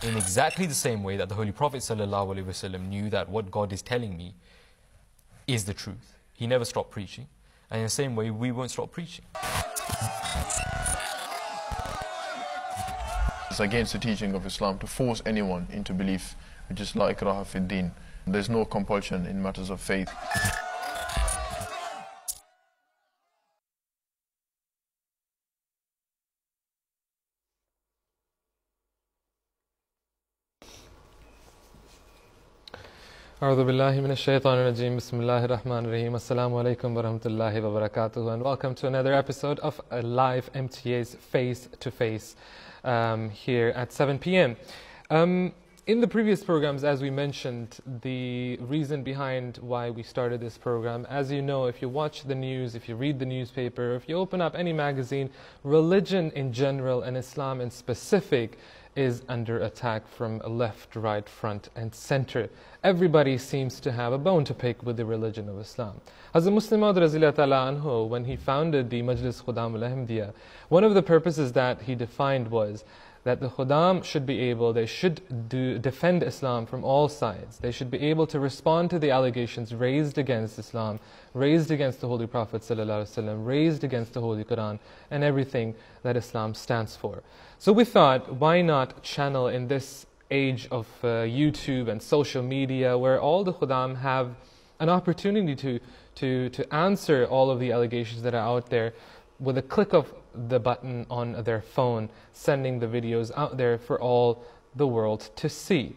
in exactly the same way that the Holy Prophet ﷺ knew that what God is telling me is the truth. He never stopped preaching. And in the same way, we won't stop preaching. It's against the teaching of Islam to force anyone into belief, which is la ikraha fi din. There's no compulsion in matters of faith. أعوذ بالله من الشيطان الرجيم بسم الله الرحمن الرحيم السلام عليكم ورحمة الله وبركاته, and welcome to another episode of live MTA's Face2Face here at 7 p.m. In the previous programs, as we mentioned, the reason behind why we started this program, as you know, if you watch the news, if you read the newspaper, if you open up any magazine, religion in general and Islam in specific is under attack from left, right, front and center. Everybody seems to have a bone to pick with the religion of Islam. Hazrat Muslim Maud Raziyallahu Ta'ala Anhu, when he founded the Majlis Khuddamul Ahmadiyya, one of the purposes that he defined was that the Khuddam should be able, they should defend Islam from all sides. They should be able to respond to the allegations raised against Islam, raised against the Holy Prophet ﷺ, raised against the Holy Quran, and everything that Islam stands for. So we thought, why not channel in this age of YouTube and social media, where all the Khuddam have an opportunity to answer all of the allegations that are out there with a click of the button on their phone, sending the videos out there for all the world to see.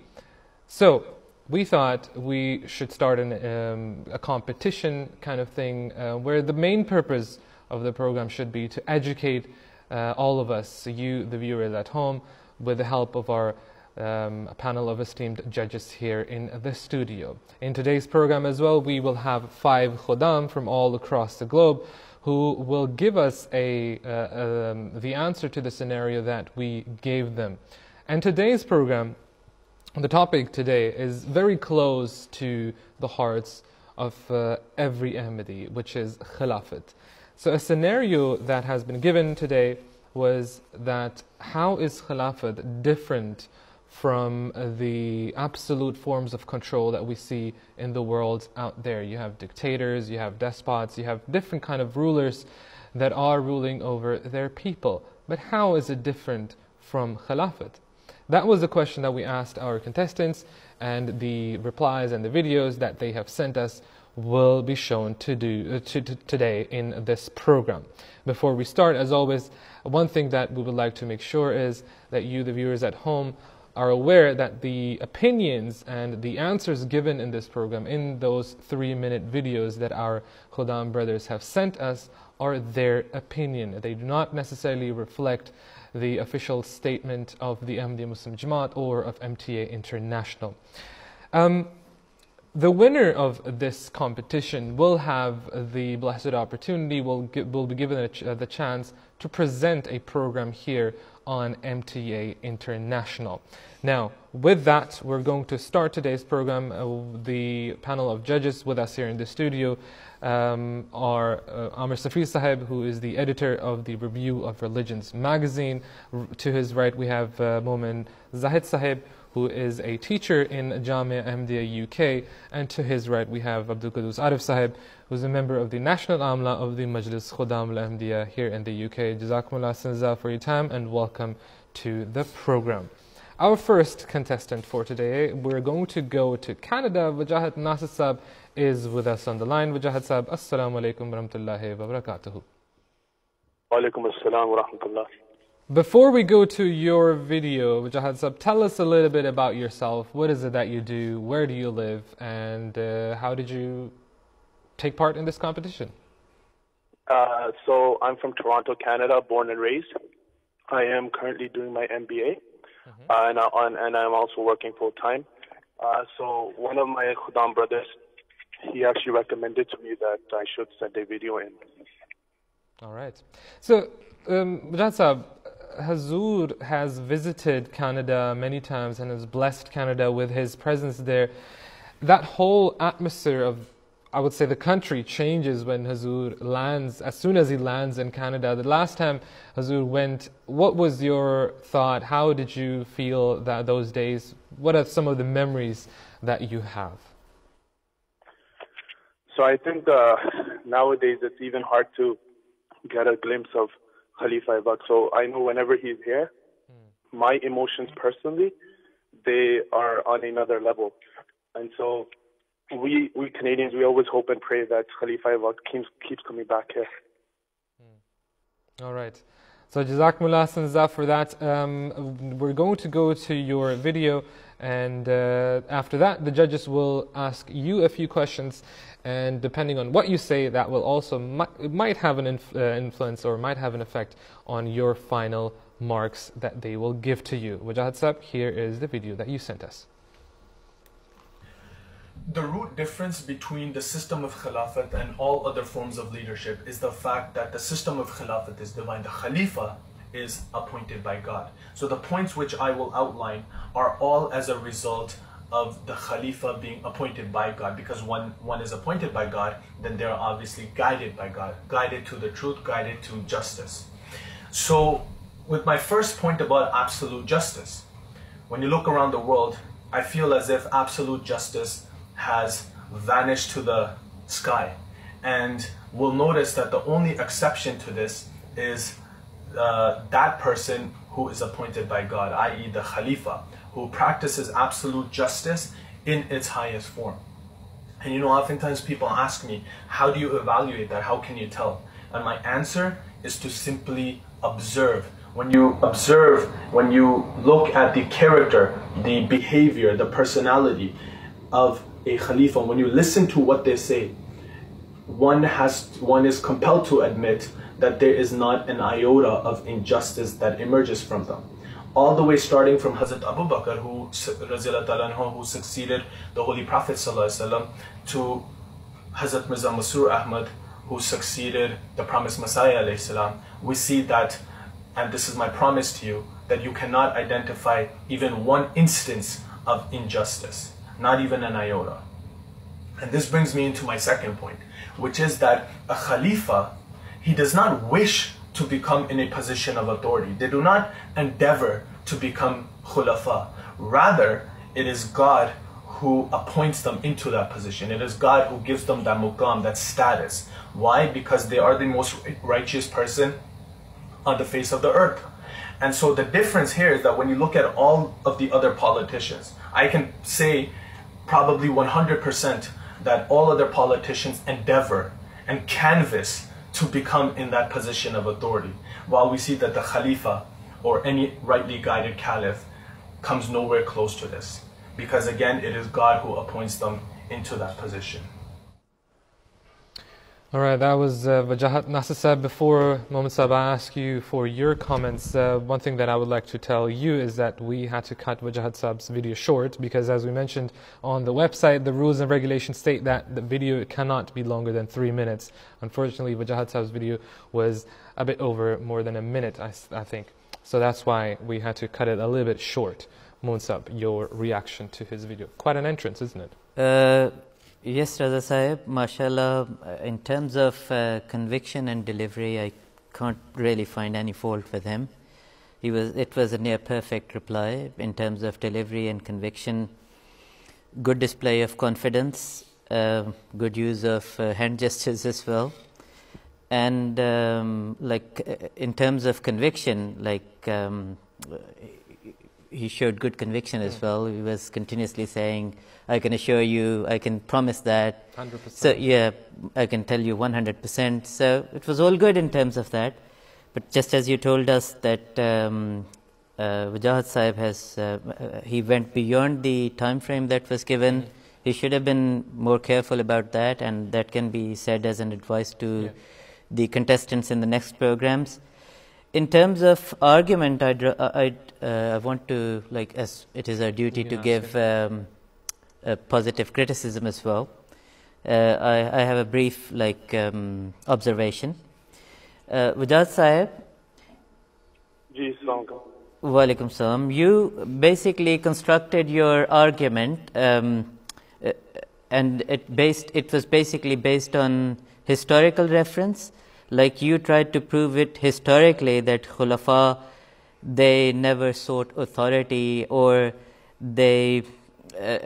So we thought we should start a competition kind of thing where the main purpose of the program should be to educate all of us, you the viewers at home, with the help of our a panel of esteemed judges here in the studio. In today's program as well, we will have 5 Khuddam from all across the globe who will give us the answer to the scenario that we gave them. And today's program, the topic today, is very close to the hearts of every Ahmadi, which is Khilafat. So a scenario that has been given today was that how is Khilafat different from the absolute forms of control that we see in the world out there. You have dictators, you have despots, you have different kind of rulers that are ruling over their people. But how is it different from Khilafat? That was the question that we asked our contestants, and the replies and the videos that they have sent us will be shown today in this program. Before we start, as always, one thing that we would like to make sure is that you, the viewers at home, are aware that the opinions and the answers given in this program, in those 3-minute videos that our Khuddam brothers have sent us, are their opinion. They do not necessarily reflect the official statement of the Ahmadiyya Muslim Jamaat or of MTA International. The winner of this competition will have the blessed opportunity, will be given the chance to present a program here on MTA International. Now, with that, we're going to start today's program. The panel of judges with us here in the studio are Amir Safi Sahib, who is the editor of the Review of Religions magazine. To his right, we have Momin Zahid Sahib, who is a teacher in Jamia Ahmadiyya UK, and to his right we have Abdul Qudus Arif Sahib, who is a member of the National Amla of the Majlis Khuddamul Ahmadiyya here in the UK. Jazakumullah Sanza for your time and welcome to the program. Our first contestant for today, we're going to go to Canada. Wajahat Nasir Sahib is with us on the line. Wajahat Sahib, Assalamu alaikum wa rahmatullahi wa barakatuhu. Wa alaikum assalam wa rahmatullah. Before we go to your video, Wajahat Sahib, tell us a little bit about yourself. What is it that you do? Where do you live? And how did you take part in this competition? So I'm from Toronto, Canada, born and raised. I am currently doing my MBA, and I'm also working full-time. So one of my Khuddam brothers, he actually recommended to me that I should send a video in. All right. So, Wajahat Sahib, Hazur has visited Canada many times and has blessed Canada with his presence there. That whole atmosphere of I would say the country changes when Hazur lands, as soon as he lands in Canada. The last time Hazur went, what was your thought? How did you feel that those days? What are some of the memories that you have? So I think nowadays it's even hard to get a glimpse of Khalifa Ibak. So I know whenever he's here, my emotions personally, they are on another level. And so we Canadians, we always hope and pray that Khalifa Ibak keeps coming back here. All right. So Jazakumullah Sanza for that. We're going to go to your video, and after that the judges will ask you a few questions, and depending on what you say, that will also might have an influence or might have an effect on your final marks that they will give to you. Wajahad Sahib, here is the video that you sent us. The root difference between the system of Khilafat and all other forms of leadership is the fact that the system of Khilafat is divine. The Khalifa is appointed by God. So the points which I will outline are all as a result of the Khalifa being appointed by God, because one is appointed by God, then they're obviously guided by God, guided to the truth, guided to justice. So with my first point about absolute justice, when you look around the world, I feel as if absolute justice has vanished to the sky, and we'll notice that the only exception to this is that person who is appointed by God, i.e. the Khalifa, who practices absolute justice in its highest form. And you know, oftentimes people ask me, how do you evaluate that? How can you tell? And my answer is to simply observe. When you observe, when you look at the character, the behavior, the personality of a Khalifa, when you listen to what they say, one is compelled to admit that there is not an iota of injustice that emerges from them. All the way starting from Hazrat Abu Bakr, who succeeded the Holy Prophet ﷺ, to Hazrat Mirza Masroor Ahmad, who succeeded the promised Messiah ﷺ, we see that, and this is my promise to you, that you cannot identify even one instance of injustice, not even an iota. And this brings me into my second point, which is that a Khalifa, he does not wish to become in a position of authority. They do not endeavor to become khulafa. Rather, it is God who appoints them into that position. It is God who gives them that muqam, that status. Why? Because they are the most righteous person on the face of the earth. And so the difference here is that when you look at all of the other politicians, I can say probably 100% that all other politicians endeavor and canvass to become in that position of authority, while we see that the Khalifa or any rightly guided Caliph comes nowhere close to this, because again it is God who appoints them into that position. All right, that was Wajahat. Nasir Sahib, before Mohammed Sahib, I ask you for your comments. One thing that I would like to tell you is that we had to cut Wajahat Sahib's video short because, as we mentioned on the website, the rules and regulations state that the video cannot be longer than 3 minutes. Unfortunately, Wajahat Sahib's video was a bit over more than a minute, I think. So that's why we had to cut it a little bit short. Mohammed Sahib, your reaction to his video. Quite an entrance, isn't it? Yes, Raza Sahib, mashallah, in terms of conviction and delivery, I can't really find any fault with him. It was a near perfect reply in terms of delivery and conviction. Good display of confidence, good use of hand gestures as well. And in terms of conviction, he showed good conviction as well. He was continuously saying, I can assure you, I can promise that. 100%. So yeah, I can tell you 100%. So it was all good in terms of that. But just as you told us that Wajahat Sahib he went beyond the time frame that was given. He should have been more careful about that, and that can be said as an advice to the contestants in the next programs. In terms of argument, I want to, as it is our duty to give positive criticism as well. I have a brief observation. Wajahat Sahib. Ji, Assalamu alaikum. Wa alaikum salam. You basically constructed your argument and it was basically based on historical reference. Like you tried to prove it historically that Khulafa, they never sought authority, or they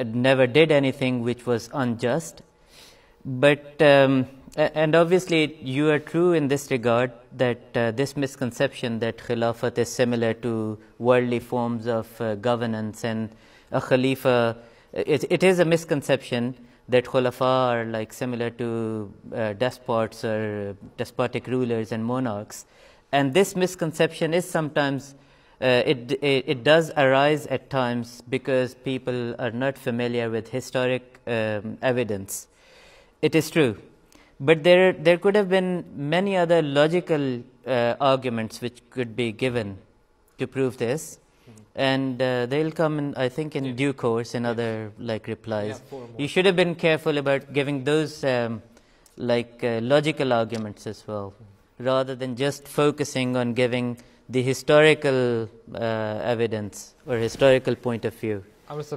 never did anything which was unjust. But and obviously you are true in this regard, that this misconception that Khilafat is similar to worldly forms of governance, and a Khalifa, it is a misconception that Khulafa are like similar to despots or despotic rulers and monarchs. And this misconception is sometimes, it does arise at times because people are not familiar with historic evidence. It is true. But there could have been many other logical arguments which could be given to prove this. And they'll come in, I think, in due course in other replies. You should have been careful about giving those logical arguments as well, rather than just focusing on giving the historical evidence or historical point of view.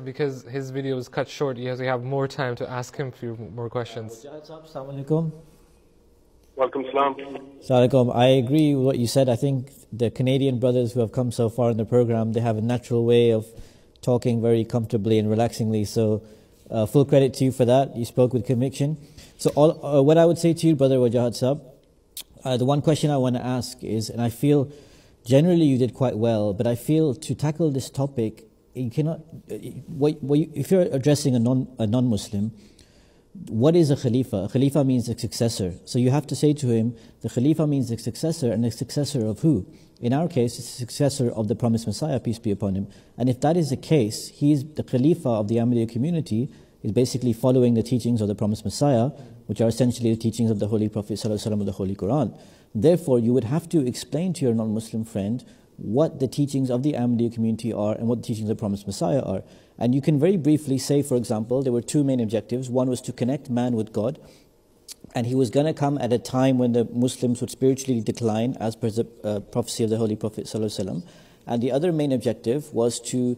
Because his video was cut short, you have more time to ask him a few more questions. Assalamu alaikum. Welcome, salam. Assalamu alaikum. I agree with what you said. I think the Canadian brothers who have come so far in the program, they have a natural way of talking very comfortably and relaxingly. So full credit to you for that. You spoke with conviction. So what I would say to you, Brother Wajahat Sahab, the one question I want to ask is, and I feel generally you did quite well, but I feel to tackle this topic, you cannot, if you're addressing a non-Muslim, what is a Khalifa? A Khalifa means a successor. So you have to say to him, the Khalifa means a successor, and a successor of who? In our case, it's a successor of the promised Messiah, peace be upon him. And if that is the case, he's the Khalifa of the Ahmadiyya community, is basically following the teachings of the promised Messiah, which are essentially the teachings of the Holy Prophet ﷺ of the Holy Quran. Therefore, you would have to explain to your non-Muslim friend what the teachings of the Ahmadiyya community are and what the teachings of the promised Messiah are. And you can very briefly say, for example, there were two main objectives. One was to connect man with God, and he was going to come at a time when the Muslims would spiritually decline, as per the prophecy of the Holy Prophet ﷺ. And the other main objective was to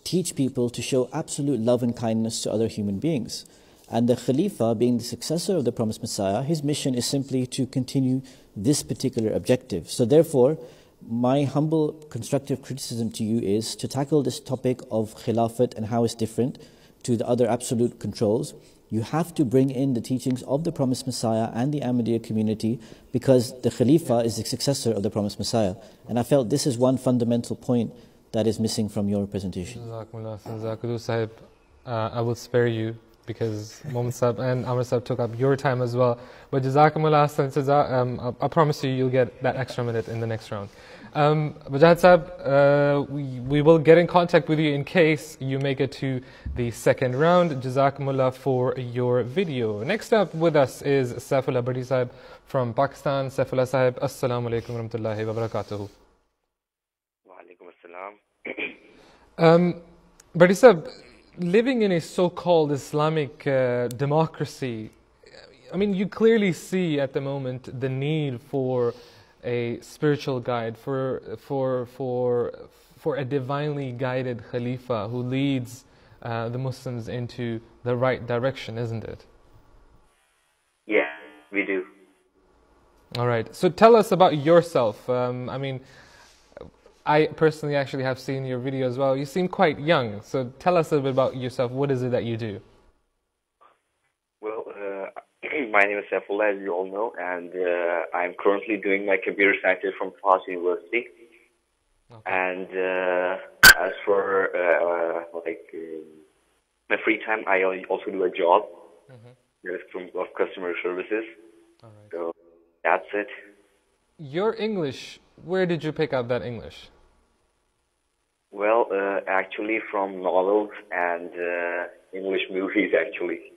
teach people to show absolute love and kindness to other human beings. And the Khalifa, being the successor of the promised Messiah, his mission is simply to continue this particular objective. So therefore, my humble constructive criticism to you is to tackle this topic of Khilafat and how it's different to the other absolute controls. You have to bring in the teachings of the promised Messiah and the Ahmadiyya community, because the Khalifa is the successor of the promised Messiah. And I felt this is one fundamental point that is missing from your presentation. I will spare you, because Mohammed Sahib and Amr Sahib took up your time as well. But Jazakumullah, I promise you'll get that extra minute in the next round. Wajahat Sahib, we will get in contact with you in case you make it to the second round. Jazakumullah for your video. Next up with us is Saifullah Bhatti Sahib from Pakistan. Saifullah Sahib, Assalamu alaikum wa rahmatullahi wa barakatuhu. Wa alaikum assalam. Bhatti Sahib, living in a so-called Islamic democracy, I mean, you clearly see at the moment the need for a spiritual guide, for a divinely guided Khalifa who leads the Muslims into the right direction, isn't it? Yeah, we do. All right. So tell us about yourself. I mean, I personally actually have seen your video as well. You seem quite young. So tell us a bit about yourself. What is it that you do? Well, my name is Saifullah, as you all know, and I'm currently doing my computer science from Face2Face University. Okay. And as for my free time, I also do a job of customer services. All right. So that's it. Your English, where did you pick up that English? Well, actually from novels and English movies, actually.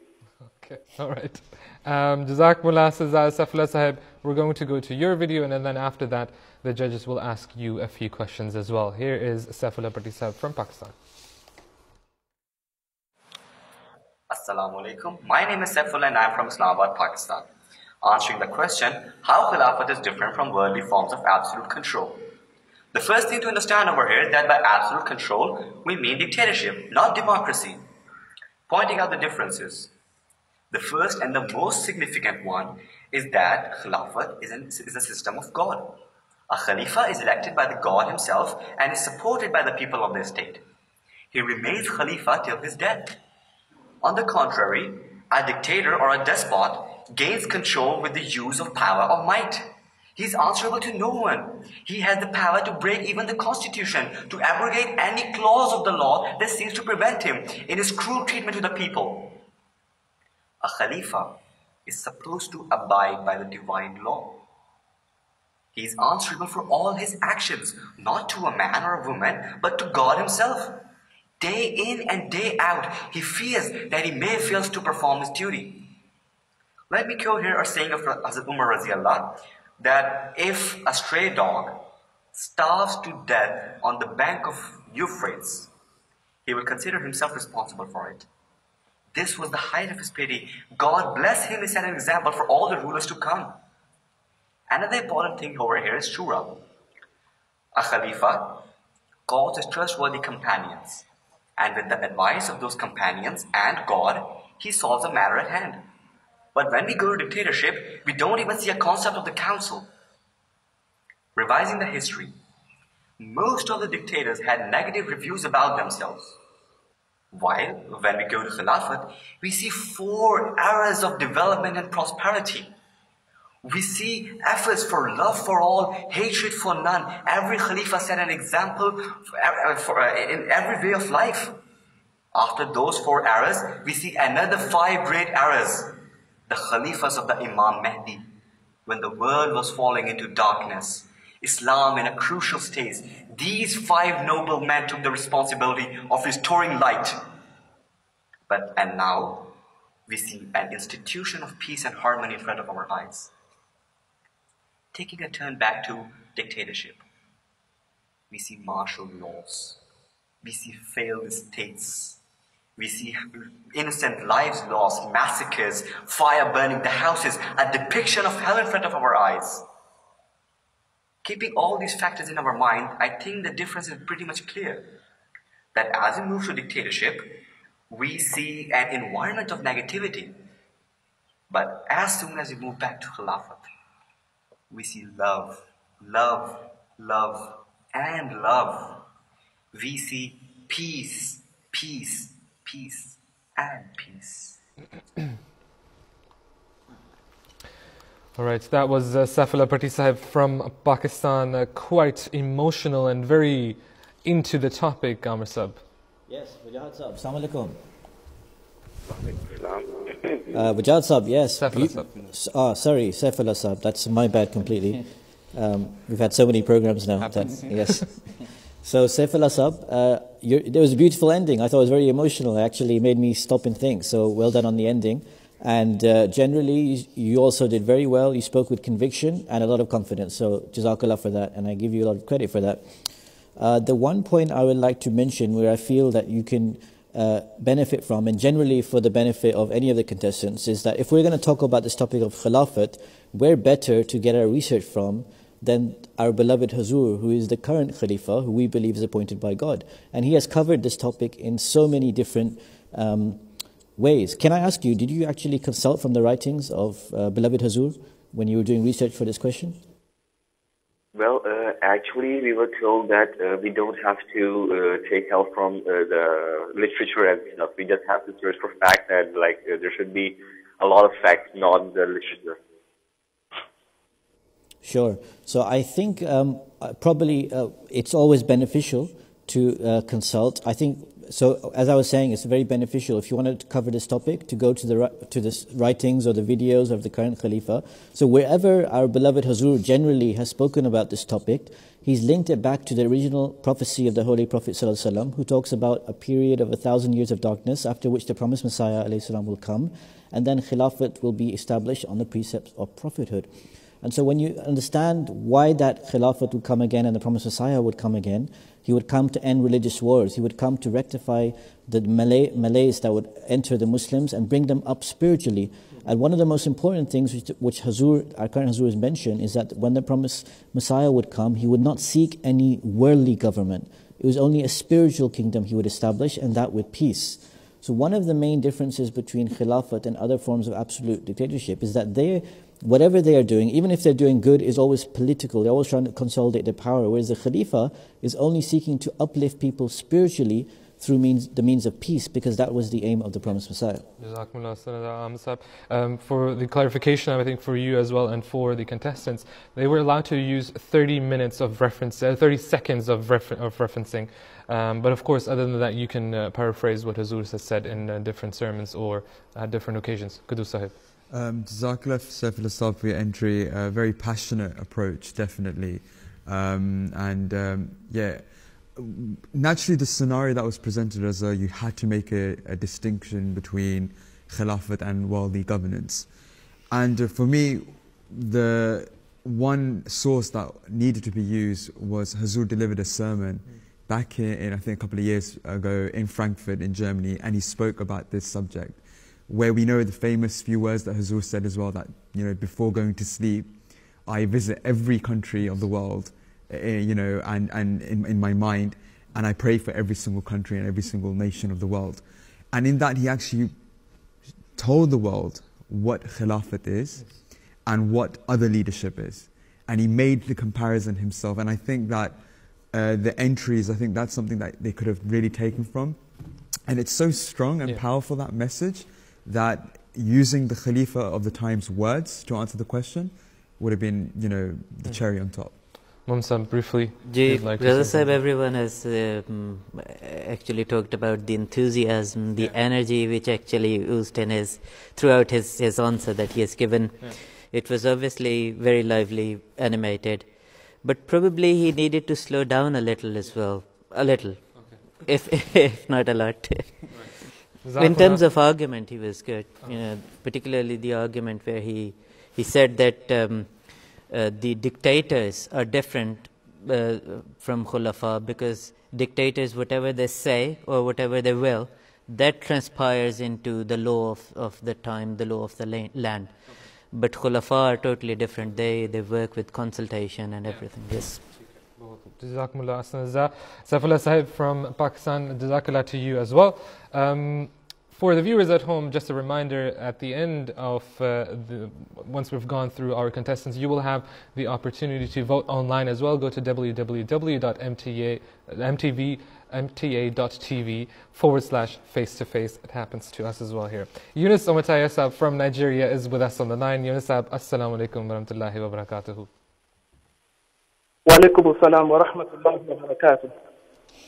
Okay, all right. Jazakumullah, Saifullah Sahib. We're going to go to your video, and then after that, the judges will ask you a few questions as well. Here is Saifullah Bhatti Sahib from Pakistan. Assalamu alaikum. My name is Saifullah and I am from Islamabad, Pakistan. Answering the question, how Khilafat is different from worldly forms of absolute control. The first thing to understand over here is that by absolute control, we mean dictatorship, not democracy. Pointing out the differences. The first and the most significant one is that Khilafat is a system of God. A Khalifa is elected by the God himself and is supported by the people of the state. He remains Khalifa till his death. On the contrary, a dictator or a despot gains control with the use of power or might. He is answerable to no one. He has the power to break even the constitution, to abrogate any clause of the law that seems to prevent him in his cruel treatment to the people. A Khalifa is supposed to abide by the divine law. He is answerable for all his actions, not to a man or a woman, but to God himself. Day in and day out, he fears that he may fail to perform his duty. Let me quote here a saying of Hazrat Umar Raziallah, that if a stray dog starves to death on the bank of Euphrates, he will consider himself responsible for it. This was the height of his pity. God bless him, he set an example for all the rulers to come. Another important thing over here is shura. A Khalifa calls his trustworthy companions, and with the advice of those companions and God, he solves a matter at hand. But when we go to dictatorship, we don't even see a concept of the council. Revising the history, most of the dictators had negative reviews about themselves. While when we go to Khilafat, we see 4 eras of development and prosperity. We see efforts for love for all, hatred for none. Every Khalifa set an example in every way of life. After those 4 eras, we see another 5 great eras. The Khalifas of the Imam Mahdi, when the world was falling into darkness, Islam in a crucial stage, these 5 noble men took the responsibility of restoring light. And now, we see an institution of peace and harmony in front of our eyes. Taking a turn back to dictatorship, we see martial laws, we see failed states, we see innocent lives lost, massacres, fire burning the houses, a depiction of hell in front of our eyes. Keeping all these factors in our mind, I think the difference is pretty much clear. That as we move to dictatorship, we see an environment of negativity. But as soon as we move back to Khilafat, we see love, love, love, and love. We see peace, peace, peace, and peace. All right, that was Saifullah Bhatti Sahib from Pakistan, quite emotional and very into the topic, Amr Sahib. Yes, Wajad Sahib, Assalamu alaikum. Wajad Sahib, yes. Saifullah Sahib. Sorry, Saifullah Sahib, that's my bad completely. We've had so many programs now. Yes. So Saifullah Sahib, there was a beautiful ending. I thought it was very emotional. It actually made me stop and think. So well done on the ending. And generally, you also did very well. You spoke with conviction and a lot of confidence. So Jazakallah for that. And I give you a lot of credit for that. The one point I would like to mention where I feel that you can benefit from, and generally for the benefit of any of the contestants, is that if we're going to talk about this topic of Khilafat, where better to get our research from than our beloved Hazur, who is the current Khalifa, who we believe is appointed by God. And he has covered this topic in so many different ways. Can I ask you, did you actually consult from the writings of beloved Hazur when you were doing research for this question? Well, actually, we were told that we don't have to take help from the literature and stuff. We just have to search for facts, and there should be a lot of facts, not the literature. Sure. So I think probably it's always beneficial to consult. I think so. As I was saying, it's very beneficial if you wanted to cover this topic to go to the writings or the videos of the current Khalifa. So wherever our beloved Hazur generally has spoken about this topic, he's linked it back to the original prophecy of the Holy Prophet ﷺ, who talks about a period of 1,000 years of darkness, after which the promised Messiah ﷺ will come, and then Khilafat will be established on the precepts of prophethood. And so when you understand why that Khilafat would come again and the promised Messiah would come again, he would come to end religious wars. He would come to rectify the malaise that would enter the Muslims and bring them up spiritually. And one of the most important things which Hazur, our current Hazur has mentioned, is that when the promised Messiah would come, he would not seek any worldly government. It was only a spiritual kingdom he would establish, and that with peace. So one of the main differences between Khilafat and other forms of absolute dictatorship is that whatever they are doing, even if they're doing good, is always political. They're always trying to consolidate their power, whereas the Khalifa is only seeking to uplift people spiritually through the means of peace, because that was the aim of the promised Messiah. For the clarification, I think for you as well and for the contestants, they were allowed to use 30 minutes of reference, 30 seconds of referencing. But of course, other than that, you can paraphrase what Hazur has said in different sermons or at different occasions. Kudu Sahib. Jazakallah Saifullah for your entry. A very passionate approach, definitely. Yeah. Naturally, the scenario that was presented as you had to make a distinction between Khilafat and worldly governance. And for me, the one source that needed to be used was Hazur delivered a sermon back in I think a couple of years ago in Frankfurt in Germany, and he spoke about this subject, where we know the famous few words that Hazur said as well, that before going to sleep, I visit every country of the world, and in my mind, and I pray for every single country and every single nation of the world. And in that, he actually told the world what Khilafat is and what other leadership is. And he made the comparison himself. And I think that the entries, I think that's something that they could have really taken from. And it's so strong and powerful, that message, that using the Khalifa of the time's words to answer the question would have been, the cherry on top. Mumsam, briefly. Brother Sahib, everyone has actually talked about the enthusiasm, the energy which actually oozed in throughout his answer that he has given. It was obviously very lively, animated, but probably he needed to slow down a little as well. A little, if not a lot. In terms of argument, he was good. Particularly the argument where he said that the dictators are different from Khulafa, because dictators, whatever they say or whatever they will, that transpires into the law of the time, the law of the land. But Khulafa are totally different. They work with consultation and everything. Yes. Jazakumullah Ahsan. Saifullah Sahib from Pakistan, Jazakallah to you as well. For the viewers at home, just a reminder, at the end of once we've gone through our contestants, you will have the opportunity to vote online as well. Go to www.mta.tv/face2face. It happens to us as well here. Yunus Omataya Sahib from Nigeria is with us on the line. Yunus Sahib, Assalamu alaikum wa rahmatullahi wa barakatuhu. Wa alaikum assalam wa rahmatullahi wa barakatuh.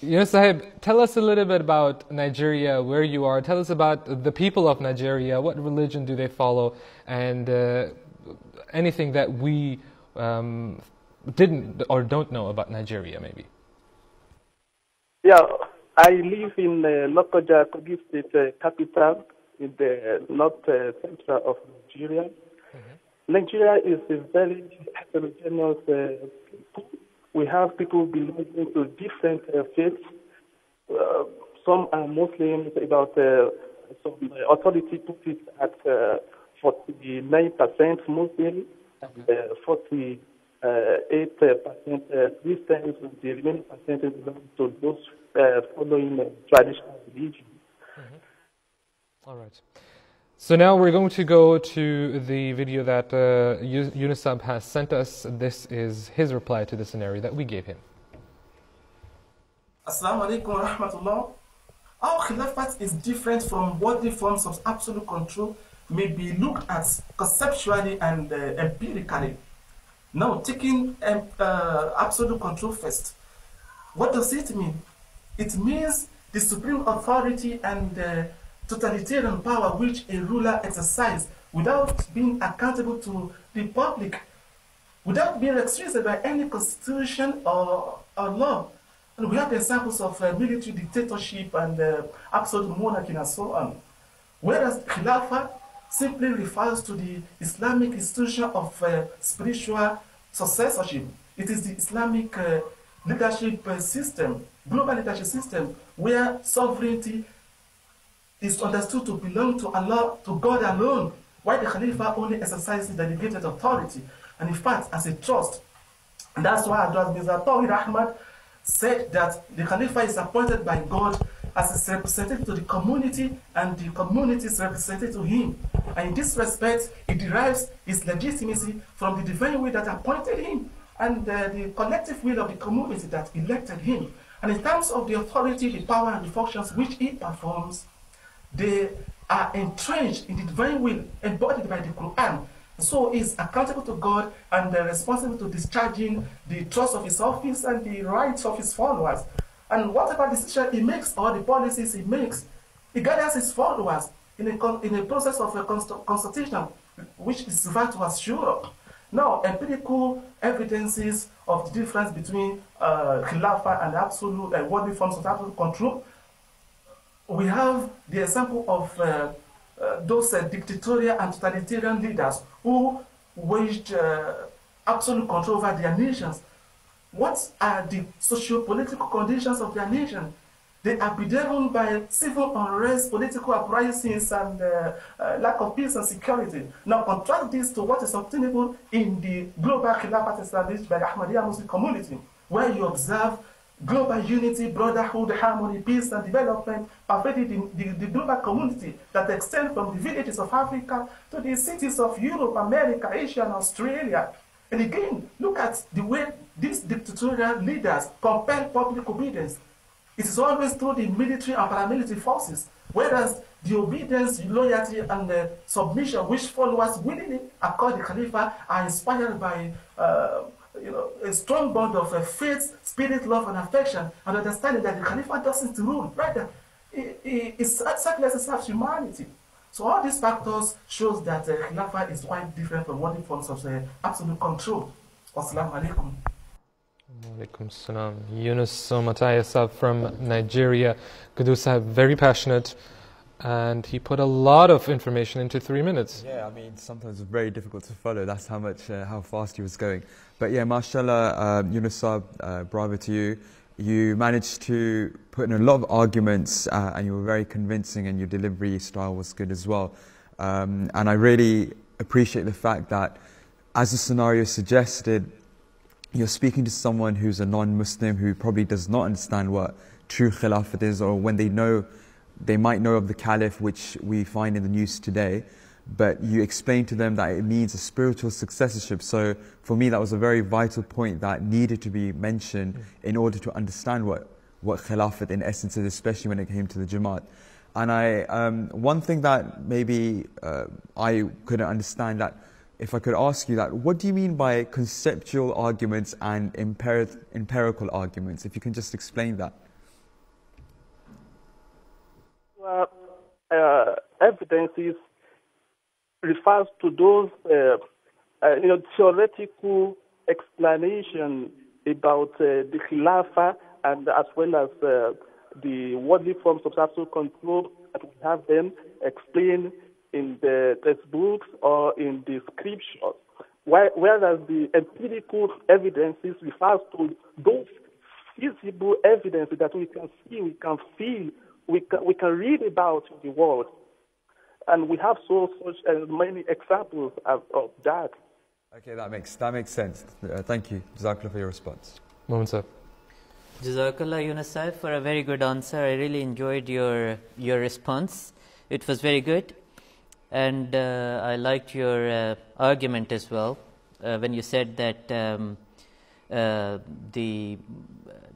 Yunus Sahib, tell us a little bit about Nigeria, where you are. Tell us about the people of Nigeria. What religion do they follow? And anything that we didn't or don't know about Nigeria, maybe. Yeah, I live in Lokoja, Kogi State capital, in the north central of Nigeria. Nigeria is a very heterogeneous people. We have people belonging to different faiths. Some are Muslims, about some authority put it at 49% Muslim, and 48% Christians, and the remaining percentage belong to those following traditional religion. All right. So now we're going to go to the video that Yunus Sahib has sent us. This is his reply to the scenario that we gave him. Assalamu alaikum wa rahmatullah. Our Khilafat is different from worldly forms of absolute control may be looked at conceptually and empirically. Now, taking absolute control first, what does it mean? It means the supreme authority and totalitarian power which a ruler exercises without being accountable to the public, without being restricted by any constitution or law. And we have examples of military dictatorship and absolute monarchy and so on. Whereas Khilafat simply refers to the Islamic institution of spiritual successorship. It is the Islamic leadership system, global leadership system, where sovereignty is understood to belong to Allah, to God alone, while the Khalifa only exercises delegated authority, and in fact, as a trust. And that's why Mirza Tawhid Ahmad said that the Khalifa is appointed by God as his representative to the community, and the community is represented to him. And in this respect, he derives his legitimacy from the divine will that appointed him, and the collective will of the community that elected him. And in terms of the authority, the power, and the functions which he performs, they are entrenched in the divine will embodied by the Quran. So he is accountable to God and responsible to discharging the trust of his office and the rights of his followers. And whatever decision he makes or the policies he makes, he gathers his followers in a process of a consultation, which is referred to as shura. Now, empirical evidences of the difference between Khilafat and absolute worldly forms of absolute control. We have the example of those dictatorial and totalitarian leaders who waged absolute control over their nations. What are the socio-political conditions of their nation? They are bedevilled by civil unrest, political uprisings, and lack of peace and security. Now contrast this to what is obtainable in the global Khilafat established by the Ahmadiyya Muslim community, where you observe global unity, brotherhood, harmony, peace, and development pervaded in the global community that extend from the villages of Africa to the cities of Europe, America, Asia, and Australia. And again, look at the way these dictatorial leaders compel public obedience. It is always through the military and paramilitary forces, whereas the obedience, loyalty, and submission which followers willingly accord the Khalifa are inspired by a strong bond of faith, spirit, love, and affection, and understanding that the Khalifa doesn't rule, rather, it serves humanity. So all these factors shows that Khilafat is quite different from worldly forms of absolute control. Wassalamu alaikum. Walaikum salam. Yunus Somataya from Nigeria. Kudu Sahib, very passionate, and he put a lot of information into 3 minutes. Yeah, I mean, sometimes it's very difficult to follow. That's how fast he was going. But yeah, mashallah, Yunus Sahib, bravo to you. You managed to put in a lot of arguments, and you were very convincing, and your delivery style was good as well. And I really appreciate the fact that, as the scenario suggested, you're speaking to someone who's a non-Muslim who probably does not understand what true Khilafat is, or when they might know of the Caliph, which we find in the news today, but you explain to them that it means a spiritual successorship. So for me, that was a very vital point that needed to be mentioned in order to understand what Khilafat in essence is, especially when it came to the Jamaat. And one thing that maybe I couldn't understand, that if I could ask you that, what do you mean by conceptual arguments and empirical arguments? If you can just explain that. Well, evidences refers to those theoretical explanation about the Khilafah, and as well as the worldly forms of absolute control that we have them explained in the textbooks or in the scriptures, whereas the empirical evidences refers to those visible evidences that we can see, we can feel, we can read about in the world. And we have such many examples of that. Okay, that makes sense. Thank you. Jazakallah for your response. Moment, sir. Jazakallah, Yunus Sahib, for a very good answer. I really enjoyed your response. It was very good. And I liked your argument as well, when you said that the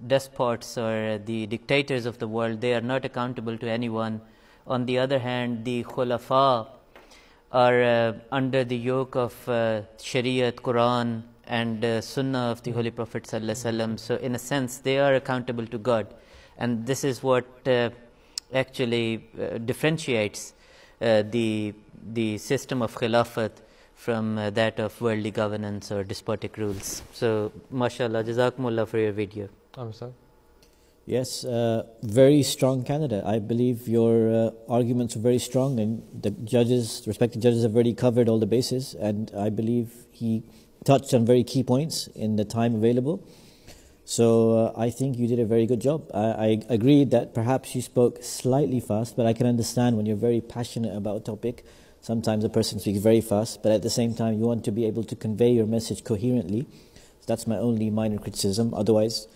despots or the dictators of the world, they are not accountable to anyone. On the other hand, the Khulafa are under the yoke of Shariat, Quran, and Sunnah of the Holy Prophet ﷺ. So in a sense, they are accountable to God. And this is what actually differentiates the system of Khilafat from that of worldly governance or despotic rules. So, mashallah, jazakumullah for your video. Yes, very strong candidate. I believe your arguments are very strong, and the respected judges have already covered all the bases, and I believe he touched on very key points in the time available. So I think you did a very good job. I agree that perhaps you spoke slightly fast, but I can understand when you're very passionate about a topic, sometimes a person speaks very fast, but at the same time you want to be able to convey your message coherently. So that's my only minor criticism. Otherwise,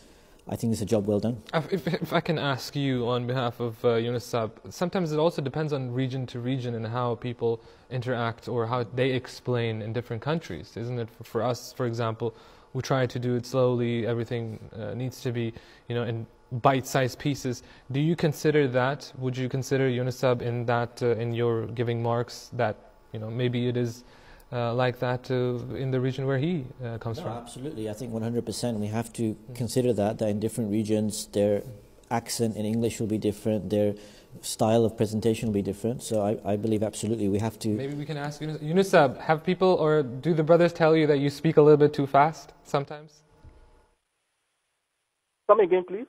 I think it's a job well done. If I can ask you on behalf of Yunus Sab, sometimes it also depends on region to region and how people interact or how they explain in different countries, isn't it? For us, for example, we try to do it slowly. Everything needs to be, in bite-sized pieces. Do you consider that? Would you consider Yunus Sab in that in your giving marks that maybe it is like that in the region where he comes from? Absolutely. I think 100% we have to consider that in different regions their accent in English will be different, their style of presentation will be different. So I believe absolutely we have to... Maybe we can ask Yunus Sab, have people or do the brothers tell you that you speak a little bit too fast sometimes? Come again, please.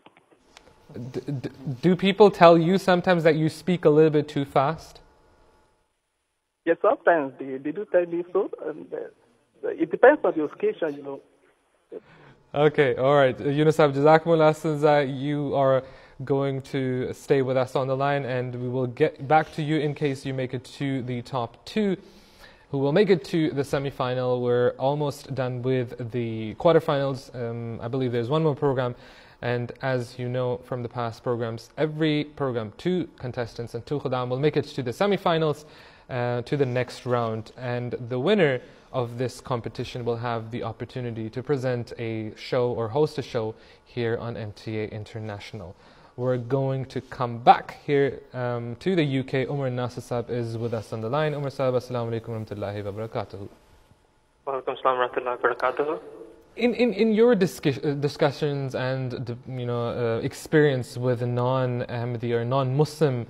Do people tell you sometimes that you speak a little bit too fast? Yes, sometimes they do tell me so, and it depends on the occasion, Okay, all right. Yunus Sab, Jazakumullah, since you are going to stay with us on the line, and we will get back to you in case you make it to the top two, who will make it to the semi-final. We're almost done with the quarterfinals. I believe there's one more program. And as you know from the past programs, every program, 2 contestants and 2 Khuddam will make it to the semi-finals, to the next round. And the winner of this competition will have the opportunity to present a show or host a show here on MTA International. We're going to come back here to the UK. Umar Nasir Saab is with us on the line. Umar Saab, assalamu alaikum wa rahmatullahi wa barakatuhu. Wa alaikum assalam wa rahmatullahi wa barakatuhu. In your discussions and experience with non-Ahmadi or non-Muslim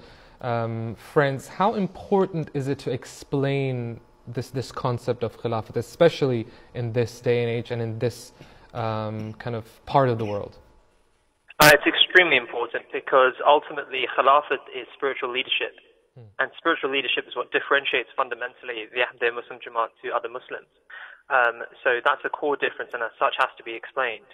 friends, how important is it to explain this concept of Khilafat, especially in this day and age and in this kind of part of the world? It's extremely important because ultimately Khilafat is spiritual leadership, and spiritual leadership is what differentiates fundamentally the Ahmadiyya Muslim Jamaat to other Muslims. So that's a core difference, and as such has to be explained.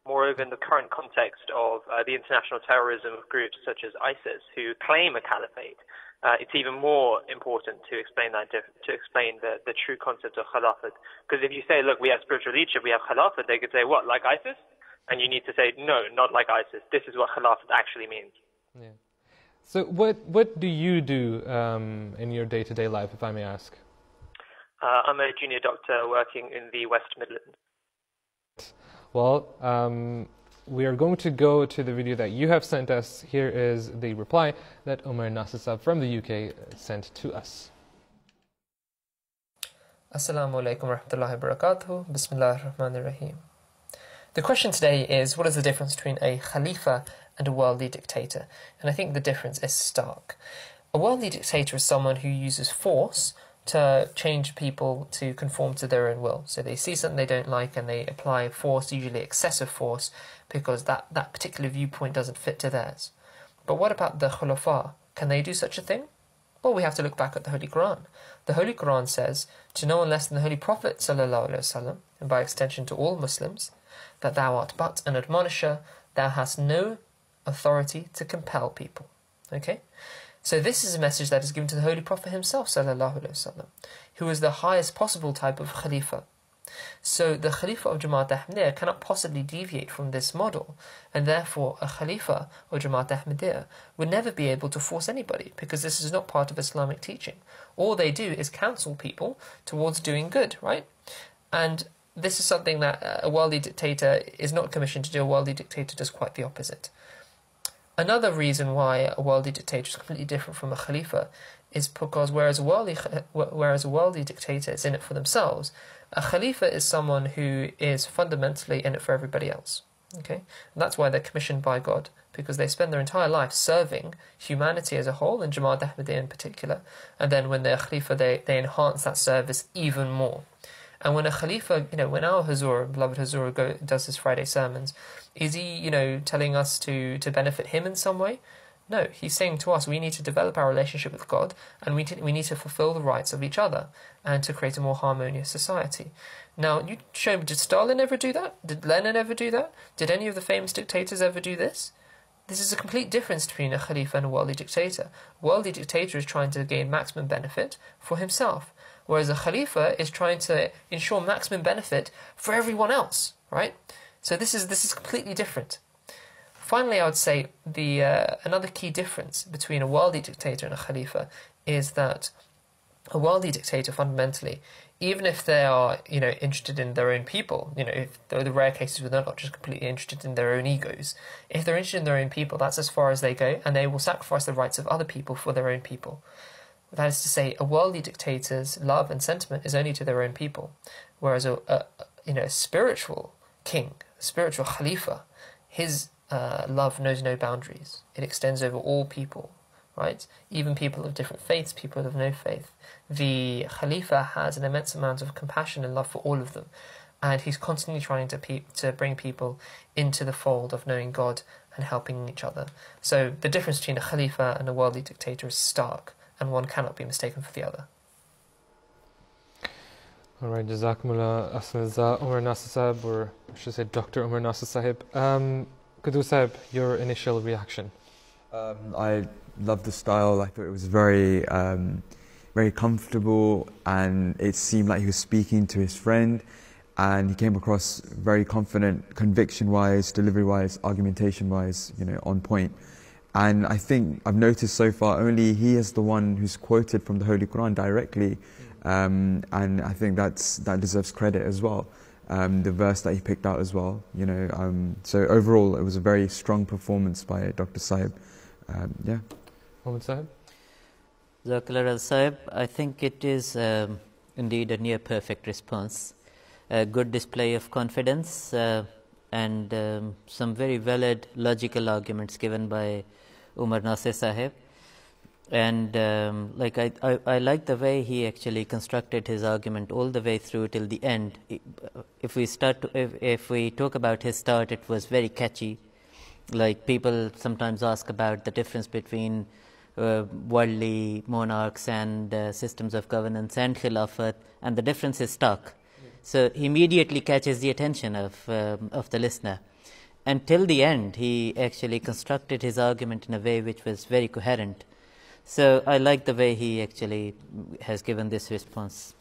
Moreover, in the current context of the international terrorism of groups such as ISIS who claim a caliphate, it's even more important to explain that, to explain the true concept of Khilafat. Because if you say, look, we have spiritual leadership, we have Khilafat, they could say, what, like ISIS? And you need to say, no, not like ISIS. This is what Khilafat actually means. Yeah. So what do you do in your day-to-day life, if I may ask? I'm a junior doctor working in the West Midlands. Well, we are going to go to the video that you have sent us. Here is the reply that Umar Nasir Saab from the UK sent to us. Assalamu alaikum wa rahmatullahi wa barakatuhu. Bismillahir Rahmanir Rahim. The question today is, what is the difference between a Khalifa and a worldly dictator? And I think the difference is stark. A worldly dictator is someone who uses force to change people to conform to their own will. So they see something they don't like and they apply force, usually excessive force, because that particular viewpoint doesn't fit to theirs. But what about the Khulafa? Can they do such a thing? Well, we have to look back at the Holy Quran. The Holy Quran says to no one less than the Holy Prophet ﷺ, and by extension to all Muslims, that thou art but an admonisher, thou hast no authority to compel people. Okay? So this is a message that is given to the Holy Prophet himself, ﷺ, who is the highest possible type of Khalifa. So the Khalifa of Jamaat Ahmadiyya cannot possibly deviate from this model, and therefore a Khalifa of Jamaat Ahmadiyya would never be able to force anybody, because this is not part of Islamic teaching. All they do is counsel people towards doing good, right? And this is something that a worldly dictator is not commissioned to do. A worldly dictator does quite the opposite. Another reason why a worldly dictator is completely different from a Khalifa is because whereas a worldly dictator is in it for themselves, a Khalifa is someone who is fundamentally in it for everybody else. Okay? And that's why they're commissioned by God, because they spend their entire life serving humanity as a whole, and Jamaat Ahmadiyya in particular. And then when they're Khalifa, they enhance that service even more. And when a Khalifa, when our Huzur, beloved Huzur, does his Friday sermons, is he, telling us to benefit him in some way? No, he's saying to us we need to develop our relationship with God, and we need to fulfill the rights of each other and to create a more harmonious society. Now, you show me, did Stalin ever do that? Did Lenin ever do that? Did any of the famous dictators ever do this? This is a complete difference between a Khalifa and a worldly dictator. A worldly dictator is trying to gain maximum benefit for himself, whereas a Khalifa is trying to ensure maximum benefit for everyone else, right? So this is completely different. Finally, I would say another key difference between a worldly dictator and a Khalifa is that a worldly dictator fundamentally, even if they are, interested in their own people, if the rare cases where they're not just completely interested in their own egos, if they're interested in their own people, that's as far as they go, and they will sacrifice the rights of other people for their own people. That is to say, a worldly dictator's love and sentiment is only to their own people, whereas a spiritual king, a spiritual Khalifa, his love knows no boundaries. It extends over all people, right? Even people of different faiths, people of no faith. The Khalifa has an immense amount of compassion and love for all of them, and he's constantly trying to bring people into the fold of knowing God and helping each other. So the difference between a Khalifa and a worldly dictator is stark, and one cannot be mistaken for the other. All right, Jazakumullah Asnazah Umar Nasir Sahib, or I should say Dr. Umar Nasir Sahib. Khuddamul Sahib, your initial reaction? I loved the style. I thought it was very, very comfortable, and it seemed like he was speaking to his friend, and he came across very confident, conviction-wise, delivery-wise, argumentation-wise, on point. And I think I've noticed so far only he is the one who's quoted from the Holy Quran directly, and I think that deserves credit as well. The verse that he picked out as well, so overall it was a very strong performance by Dr. Sahib. Mohammed Sahib? Jazakallah Sahib, I think it is indeed a near perfect response. A good display of confidence and some very valid logical arguments given by Umar Nasir Sahib. And I like the way he actually constructed his argument all the way through till the end. If we talk about his start, it was very catchy. Like, people sometimes ask about the difference between worldly monarchs and systems of governance and Khilafat, and the difference is stark. So he immediately catches the attention of the listener. Until the end, he actually constructed his argument in a way which was very coherent. So I like the way he actually has given this response.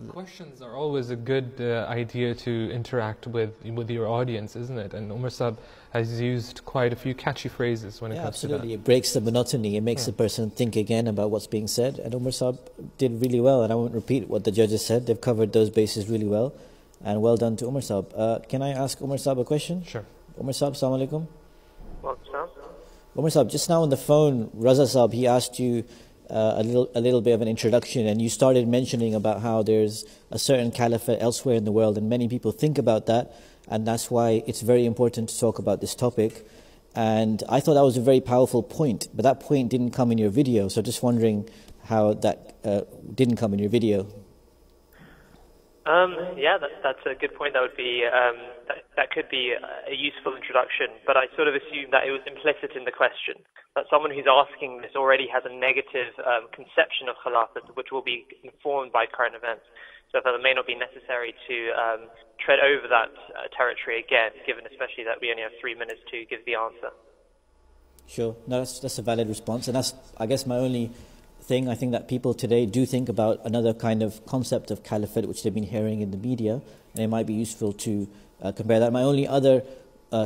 Questions are always a good idea to interact with your audience, isn't it? And Umar Sahib has used quite a few catchy phrases when it comes to that. Absolutely. It breaks the monotony. It makes the person think again about what's being said. And Umar Sahib did really well. And I won't repeat what the judges said. They've covered those bases really well. And well done to Umar Sahib. Can I ask Umar Sahib a question? Sure. Umar Sahib, assalamu alaikum. What's up? Umar Sahib, just now on the phone, Raza Sahib, he asked you a little bit of an introduction, and you started mentioning about how there's a certain caliphate elsewhere in the world, and many people think about that, and that's why it's very important to talk about this topic. And I thought that was a very powerful point, but that point didn't come in your video, so just wondering how that didn't come in your video. Yeah, that's a good point. That would be that could be a useful introduction, but I sort of assumed that it was implicit in the question, that someone who's asking this already has a negative conception of Khilafat, which will be informed by current events. So that it may not be necessary to tread over that territory again, given especially that we only have 3 minutes to give the answer. Sure, no, that's a valid response, and that's, I guess, my only thing. I think that people today do think about another kind of concept of caliphate which they've been hearing in the media, and it might be useful to compare that. My only other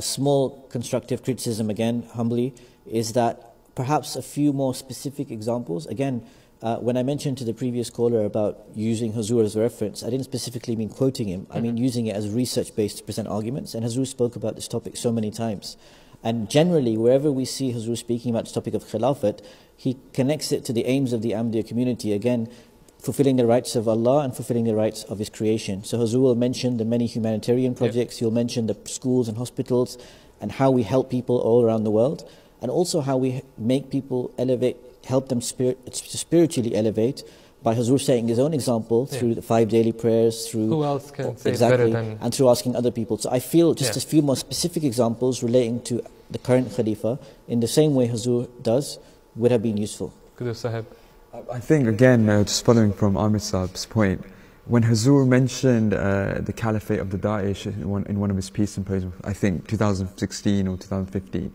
small constructive criticism, again, humbly, is that perhaps a few more specific examples. Again, when I mentioned to the previous caller about using Hazur as a reference, I didn't specifically mean quoting him. I mean using it as research-based to present arguments, and Hazur spoke about this topic so many times. And generally, wherever we see Hazur speaking about this topic of Khilafat, he connects it to the aims of the Ahmadiyya community, again, fulfilling the rights of Allah and fulfilling the rights of His creation. So Hazur will mention the many humanitarian projects, he'll mention the schools and hospitals, and how we help people all around the world, and also how we make people elevate, help them spiritually elevate, by Hazur saying his own example through the 5 daily prayers, through who else can say it better than, and through asking other people. So I feel just a few more specific examples relating to the current Khalifa in the same way Hazur does would have been useful. Khuddamul Sahib. I think again, just following from Amir Saab's point, when Hazur mentioned the caliphate of the Daesh in one of his peace symposiums, I think 2016 or 2015,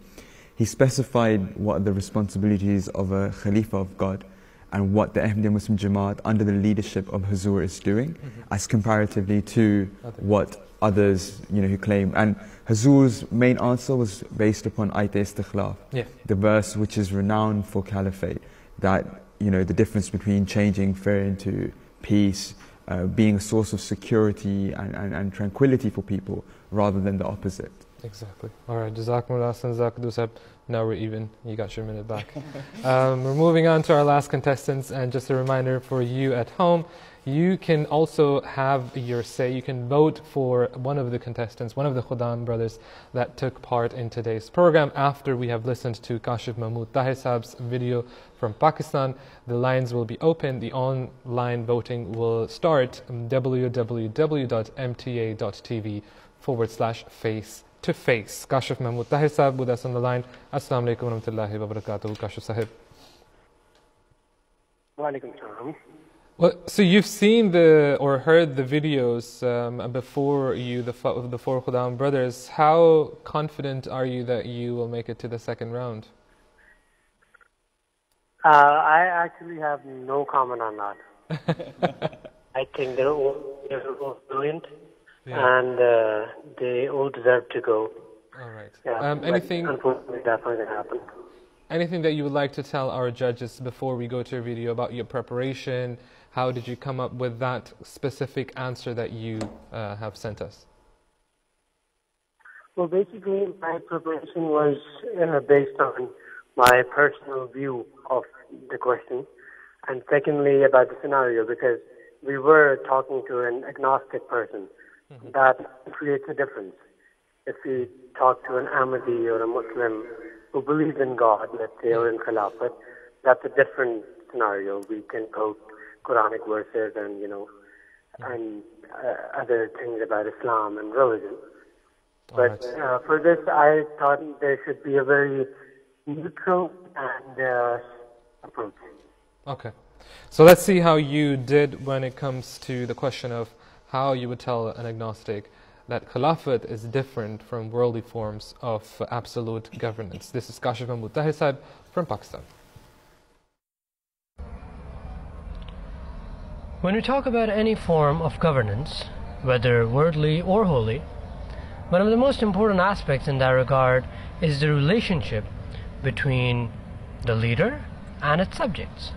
he specified what the responsibilities of a Khalifa of God and what the Ahmadiyya Muslim Jamaat under the leadership of Hazur is doing as comparatively to what others, who claim. And Hazur's main answer was based upon Ayat Istikhlaf, the verse which is renowned for caliphate, that the difference between changing fear into peace, being a source of security and tranquility for people, rather than the opposite. Exactly. All right, Jazakumullah Ahsan. Now we're even. You got your minute back. We're moving on to our last contestants, and just a reminder for you at home, you can also have your say. You can vote for one of the contestants, one of the Khuddam brothers that took part in today's program. After we have listened to Kashif Mahmood Tahir Saab's video from Pakistan, the lines will be open. The online voting will start www.mta.tv/face2face. Kashif Mahmood Tahir Saab with us on the line. Assalamu alaikum wa rahmatullahi wa barakatuh. Kashif Sahib. Wa alaikum salam. Well, so you've seen or heard the videos before you, the four Khuddam brothers. How confident are you that you will make it to the second round? I actually have no comment on that. I think they're all brilliant, and they all deserve to go. All right. Yeah, anything? Unfortunately, that's not going to happen. Anything that you would like to tell our judges before we go to your video about your preparation? How did you come up with that specific answer that you have sent us? Well, basically, my preparation was based on my personal view of the question, and secondly, about the scenario, because we were talking to an agnostic person. That creates a difference. If we talk to an Ahmadi or a Muslim who believes in God, let's say, or in Khilafat, that's a different scenario. We can quote Quranic verses and, and other things about Islam and religion. But for this, I thought there should be a very neutral and approach. Okay. So let's see how you did when it comes to the question of how you would tell an agnostic that Khilafat is different from worldly forms of absolute governance. This is Kashif Mahmood Tahir Saab from Pakistan. When we talk about any form of governance, whether worldly or holy, one of the most important aspects in that regard is the relationship between the leader and its subjects.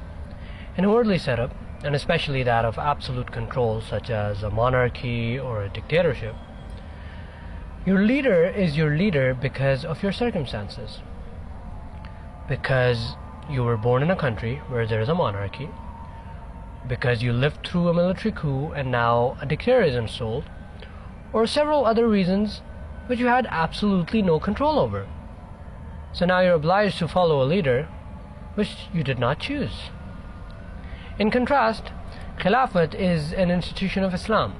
In a worldly setup, and especially that of absolute control such as a monarchy or a dictatorship, your leader is your leader because of your circumstances. Because you were born in a country where there is a monarchy, because you lived through a military coup and now a dictator is installed, or several other reasons which you had absolutely no control over. So now you're obliged to follow a leader which you did not choose. In contrast, Khilafat is an institution of Islam,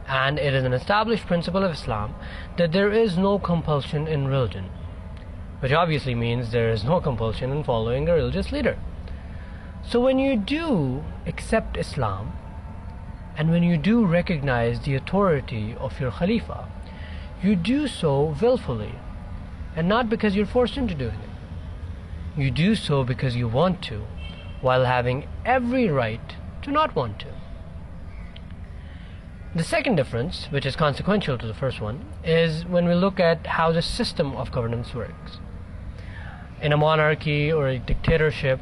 and it is an established principle of Islam that there is no compulsion in religion, which obviously means there is no compulsion in following a religious leader. So when you do accept Islam, and when you do recognize the authority of your Khalifa, you do so willfully, and not because you're forced into doing it. You do so because you want to, while having every right to not want to. The second difference, which is consequential to the first one, is when we look at how the system of governance works. In a monarchy or a dictatorship,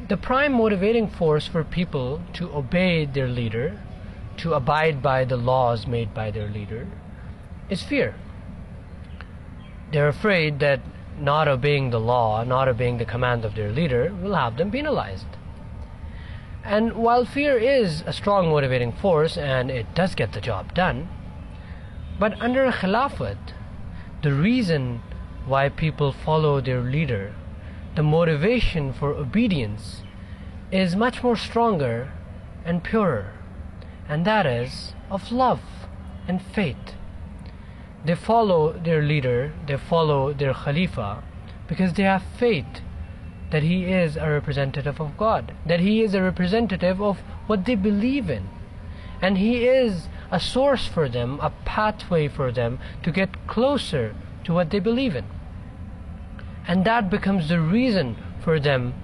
the prime motivating force for people to obey their leader, to abide by the laws made by their leader, is fear. They're afraid that not obeying the law, not obeying the command of their leader, will have them penalized. And while fear is a strong motivating force, and it does get the job done, but under a Khilafat, the reason why people follow their leader, the motivation for obedience, is much more stronger and purer, and that is of love and faith. They follow their leader, they follow their Khalifa, because they have faith that he is a representative of God, that he is a representative of what they believe in, and he is a source for them, a pathway for them to get closer to what they believe in. And that becomes the reason for them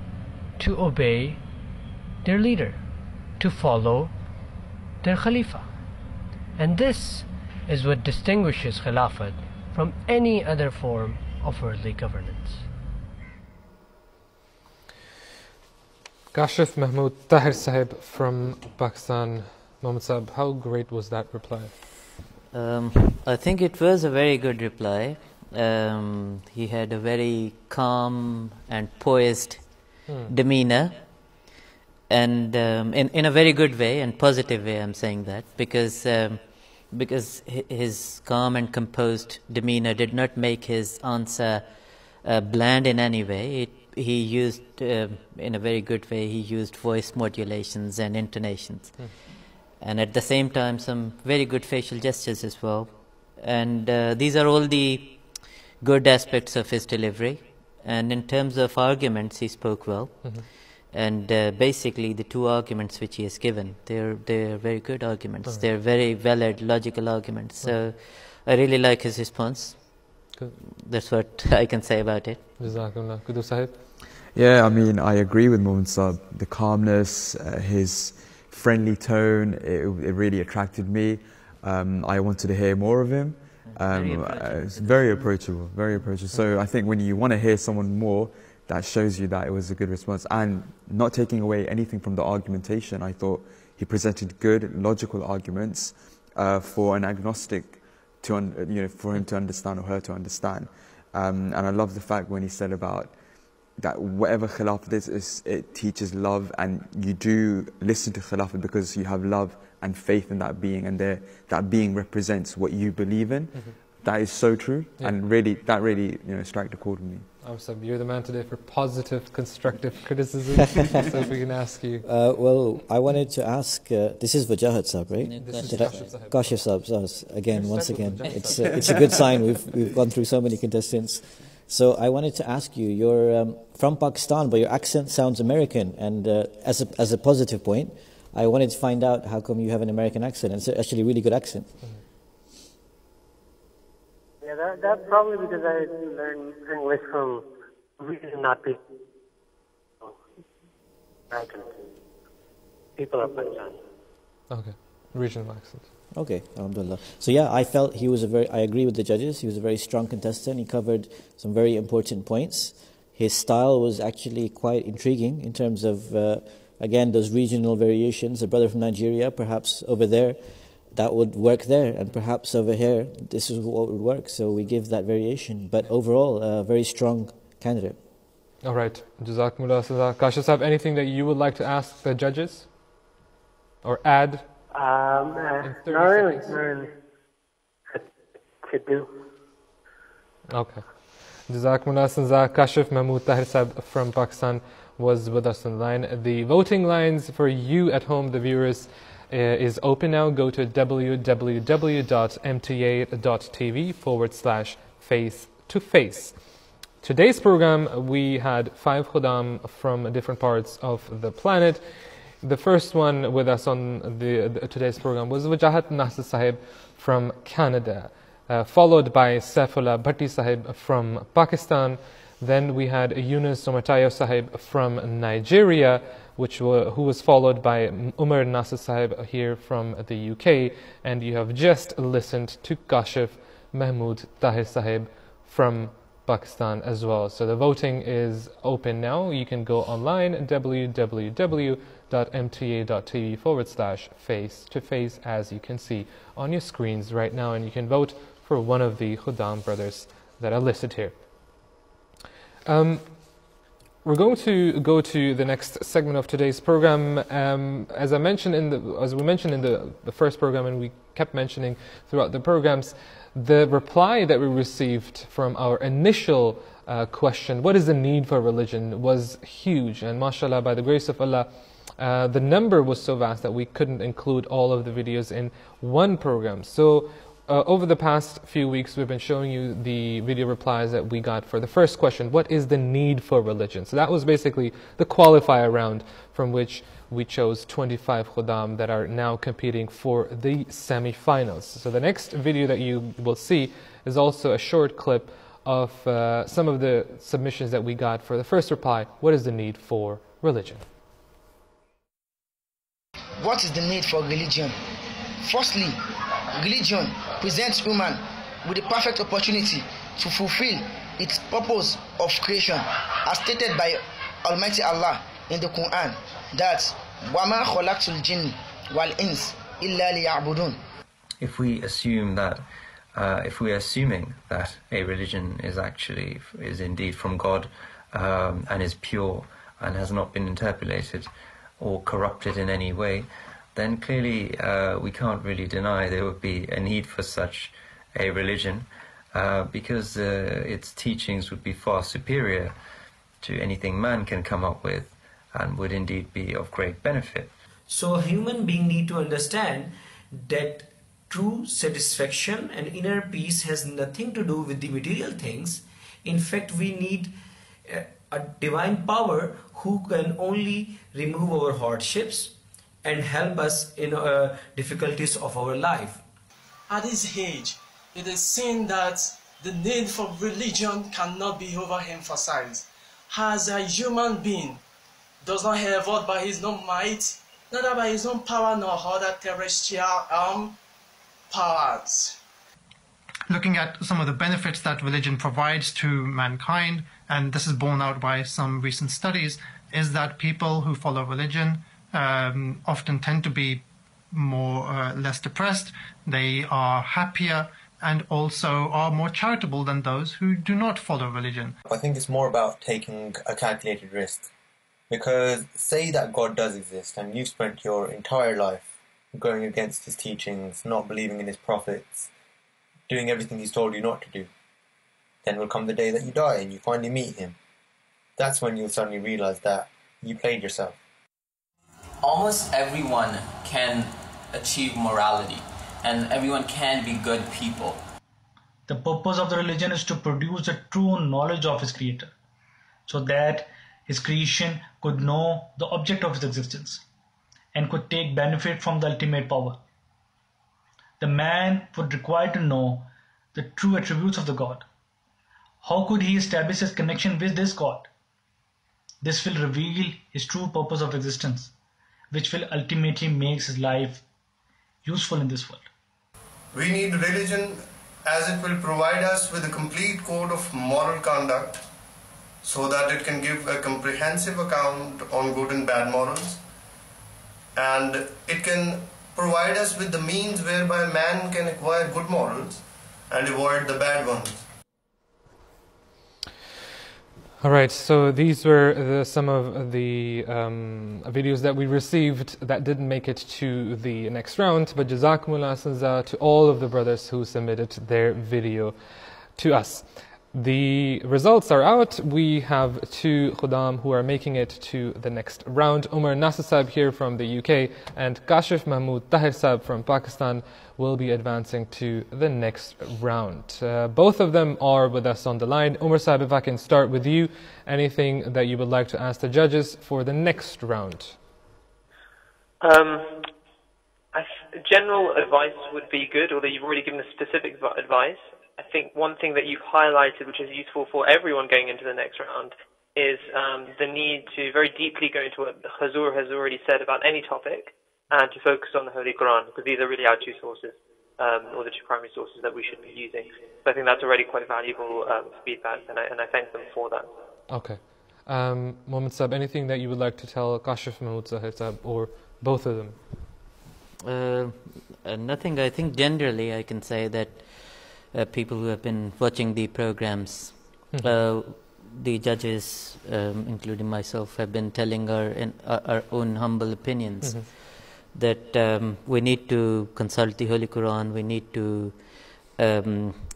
to obey their leader, to follow their Khalifa. And this is what distinguishes Khilafat from any other form of worldly governance. Kashif Mahmood Tahir Sahib from Pakistan. Mohammed Sahib, how great was that reply? I think it was a very good reply. He had a very calm and poised demeanor, and in a very good way and positive way. I'm saying that because his calm and composed demeanor did not make his answer bland in any way. He used, in a very good way, he used voice modulations and intonations. And at the same time, some very good facial gestures as well. And these are all the good aspects of his delivery. And in terms of arguments, he spoke well. And basically, the two arguments which he has given, they're very good arguments. They're very valid, logical arguments. So I really like his response. That's what I can say about it. Jazakumullah. Khuddamul Sahib? Yeah, I mean, I agree with Mohammed Sahib. The calmness, his friendly tone, it really attracted me. I wanted to hear more of him. It's very approachable, very approachable. So I think when you want to hear someone more, that shows you that it was a good response. And not taking away anything from the argumentation, I thought he presented good, logical arguments for an agnostic for him to understand or her to understand. And I love the fact when he said about that whatever Khilafat is, it teaches love, and you do listen to Khilafat because you have love and faith in that being, and that being represents what you believe in. That is so true, and that really struck the chord with me. You're the man today for positive, constructive criticism. So if we can ask you. Well, I wanted to ask, this is Wajahat Sahib, right? This is Kashif Sahib, again, once again. It's a good sign. We've gone through so many contestants. So I wanted to ask you, you're from Pakistan, but your accent sounds American. And as a positive point, I wanted to find out how come you have an American accent. It's actually a really good accent. Yeah, that's probably because I learned English from really not people. People of Pakistan. Okay, regional accent. Okay, alhamdulillah. So yeah, I felt I agree with the judges, he was a very strong contestant. He covered some very important points. His style was actually quite intriguing in terms of, again, those regional variations. A brother from Nigeria, perhaps over there, that would work there, and perhaps over here, this is what would work. So we give that variation. But overall, a very strong candidate. All right. Jazakumullah. Kashif Sahib, anything that you would like to ask the judges? Or add? Not really. Could do. Okay. Jazakumullah. Kashif Mahmood Tahir Sahib from Pakistan was with us on the line. The voting lines for you at home, the viewers, is open now. Go to www.mta.tv/face2face. Today's program, we had 5 Khuddam from different parts of the planet. The first one with us on today's program was Wajahat Nasir Sahib from Canada, followed by Saifullah Bhatti Sahib from Pakistan. Then we had Yunus Somatayo Sahib from Nigeria, who was followed by Umar Nasir Sahib here from the UK. And you have just listened to Kashif Mahmood Tahir Sahib from Pakistan as well. So the voting is open now. You can go online at www.mta.tv/face2face, as you can see on your screens right now, and you can vote for one of the Khuddam brothers that are listed here. We're going to go to the next segment of today's program. As we mentioned in the first program, and we kept mentioning throughout the programs, the reply that we received from our initial question, what is the need for religion, was huge. And mashallah, by the grace of Allah, the number was so vast that we couldn't include all of the videos in one program. So over the past few weeks, we've been showing you the video replies that we got for the first question, what is the need for religion? So that was basically the qualifier round from which we chose 25 Khuddam that are now competing for the semi-finals. So the next video that you will see is also a short clip of some of the submissions that we got for the first reply, what is the need for religion? What is the need for religion? Firstly, religion presents human with the perfect opportunity to fulfill its purpose of creation, as stated by Almighty Allah in the Quran, that وَمَا خَلَقْتُ الْجِنِّ وَالْإِنسِ إِلَّا لِيَعْبُدُونَ. If we assume that, if we are assuming that a religion is indeed from God and is pure and has not been interpolated or corrupted in any way, then clearly we can't really deny there would be a need for such a religion, because its teachings would be far superior to anything man can come up with, and would indeed be of great benefit. So a human being need to understand that true satisfaction and inner peace has nothing to do with the material things. In fact, we need a divine power who can only remove our hardships and help us in difficulties of our life. At this age, it is seen that the need for religion cannot be overemphasized. As a human being does not have evolved by his own might, neither by his own power nor other terrestrial powers. Looking at some of the benefits that religion provides to mankind, and this is borne out by some recent studies, is that people who follow religion often tend to be less depressed, they are happier, and also are more charitable than those who do not follow religion. I think it's more about taking a calculated risk. Because say that God does exist and you've spent your entire life going against his teachings, not believing in his prophets, doing everything he's told you not to do. Then will come the day that you die and you finally meet him. That's when you'll suddenly realize that you played yourself. Almost everyone can achieve morality, and everyone can be good people. The purpose of the religion is to produce a true knowledge of his creator, so that his creation could know the object of his existence and could take benefit from the ultimate power. The man would require to know the true attributes of the God. How could he establish his connection with this God? This will reveal his true purpose of existence, which will ultimately make his life useful in this world. We need religion as it will provide us with a complete code of moral conduct, so that it can give a comprehensive account on good and bad morals, and it can provide us with the means whereby man can acquire good morals and avoid the bad ones. All right, so these were some of the videos that we received that didn't make it to the next round, but Jazakumullah Ahsanza to all of the brothers who submitted their video to us. The results are out. We have 2 Khuddam who are making it to the next round. Umar Nasser Saab here from the UK and Kashif Mahmood Tahir Saab from Pakistan will be advancing to the next round. Both of them are with us on the line. Umar Saab, if I can start with you, anything that you would like to ask the judges for the next round? General advice would be good, although you've already given a specific advice. I think one thing that you've highlighted, which is useful for everyone going into the next round, is the need to very deeply go into what Hazur has already said about any topic, and to focus on the Holy Quran, because these are really our 2 sources, or the 2 primary sources that we should be using. So I think that's already quite valuable feedback, and I thank them for that. Okay. Mohammed Saab, anything that you would like to tell Kashif Mahmood Tahir Saab, or both of them? Nothing. I think generally I can say that people who have been watching the programs, the judges, including myself, have been telling our own humble opinions that we need to consult the Holy Quran, we need to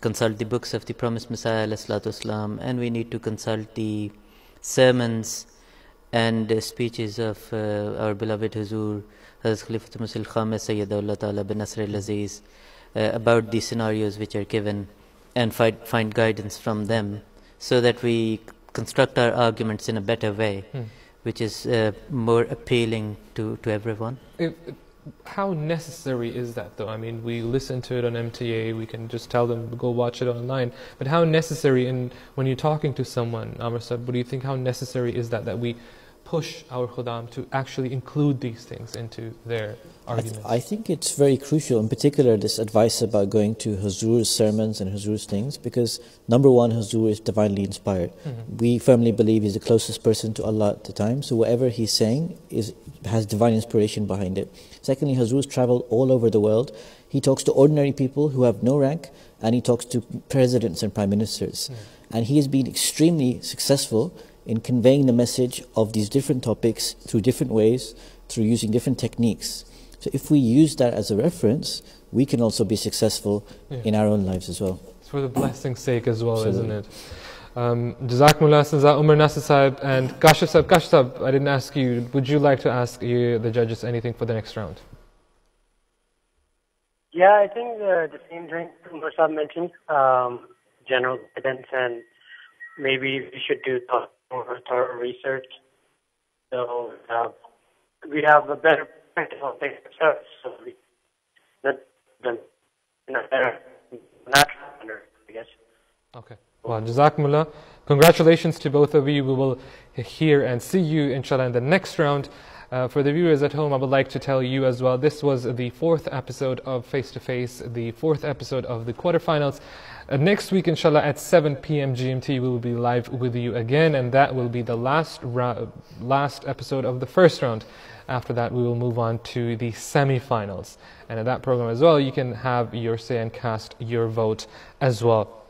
consult the books of the Promised Messiah ﷺ, and we need to consult the sermons and speeches of our beloved Huzur, Hazrat Khilafat Musil Khamis Sayyidullah Ta'ala bin Nasr al-Aziz, about the scenarios which are given, and find guidance from them, so that we construct our arguments in a better way, which is more appealing to everyone. How necessary is that, though? I mean, we listen to it on MTA, we can just tell them go watch it online, but how necessary, when you're talking to someone, Amr Saab, what do you think, how necessary is that we push our Khuddam to actually include these things into their arguments? I think it's very crucial, in particular this advice about going to Huzur's sermons and Huzur's things, because number one, Huzur is divinely inspired. We firmly believe he's the closest person to Allah at the time, so whatever he's saying has divine inspiration behind it. Secondly, Huzur's travel all over the world. He talks to ordinary people who have no rank, and he talks to presidents and prime ministers. And he has been extremely successful in conveying the message of these different topics through different ways, through using different techniques. So if we use that as a reference, we can also be successful in our own lives as well. It's for the blessing's sake as well, isn't it? Jazakumullah, Sanza Umar Nasir Sahib and Kashif Sahib, I didn't ask you, would you like to ask the judges anything for the next round? Yeah, I think the same thing Umar Sahib mentioned, general guidance, and maybe we should do more thorough research. So we have a better perspective on things ourselves. So we in a better natural manner, I guess. Okay. Well, Jazakumullah. Congratulations to both of you. We will hear and see you, inshallah, in the next round. For the viewers at home, I would like to tell you as well, this was the 4th episode of Face to Face, the 4th episode of the quarterfinals. Next week, inshallah, at 7 p.m. GMT, we will be live with you again, and that will be the last episode of the first round. After that, we will move on to the semi-finals. And in that program as well, you can have your say and cast your vote as well.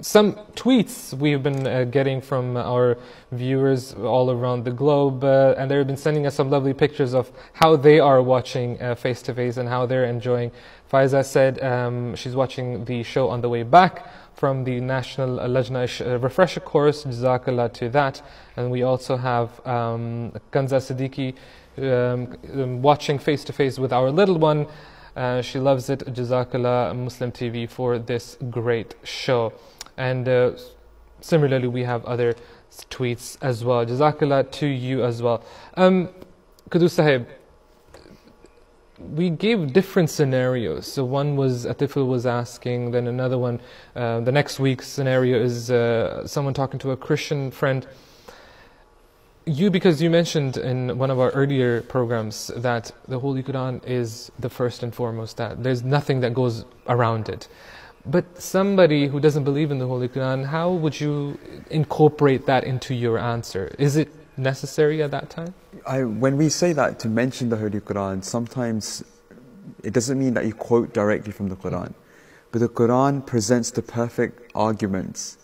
Some tweets we've been getting from our viewers all around the globe, and they've been sending us some lovely pictures of how they are watching Face to Face and how they're enjoying. Faiza said she's watching the show on the way back from the National Lajna refresher course. Jazakallah to that. And we also have Kanza Siddiqui watching Face to Face with our little one. She loves it. Jazakallah Muslim TV for this great show. And similarly, we have other tweets as well. Jazakallah to you as well. Khuddamul Sahib, we gave different scenarios. So one was Atiful was asking, then another one, the next week's scenario is someone talking to a Christian friend. Because you mentioned in one of our earlier programs that the Holy Quran is the first and foremost, that there's nothing that goes around it. But somebody who doesn't believe in the Holy Quran, how would you incorporate that into your answer? Is it necessary at that time? When we say that, to mention the Holy Quran, sometimes it doesn't mean that you quote directly from the Quran. But the Quran presents the perfect arguments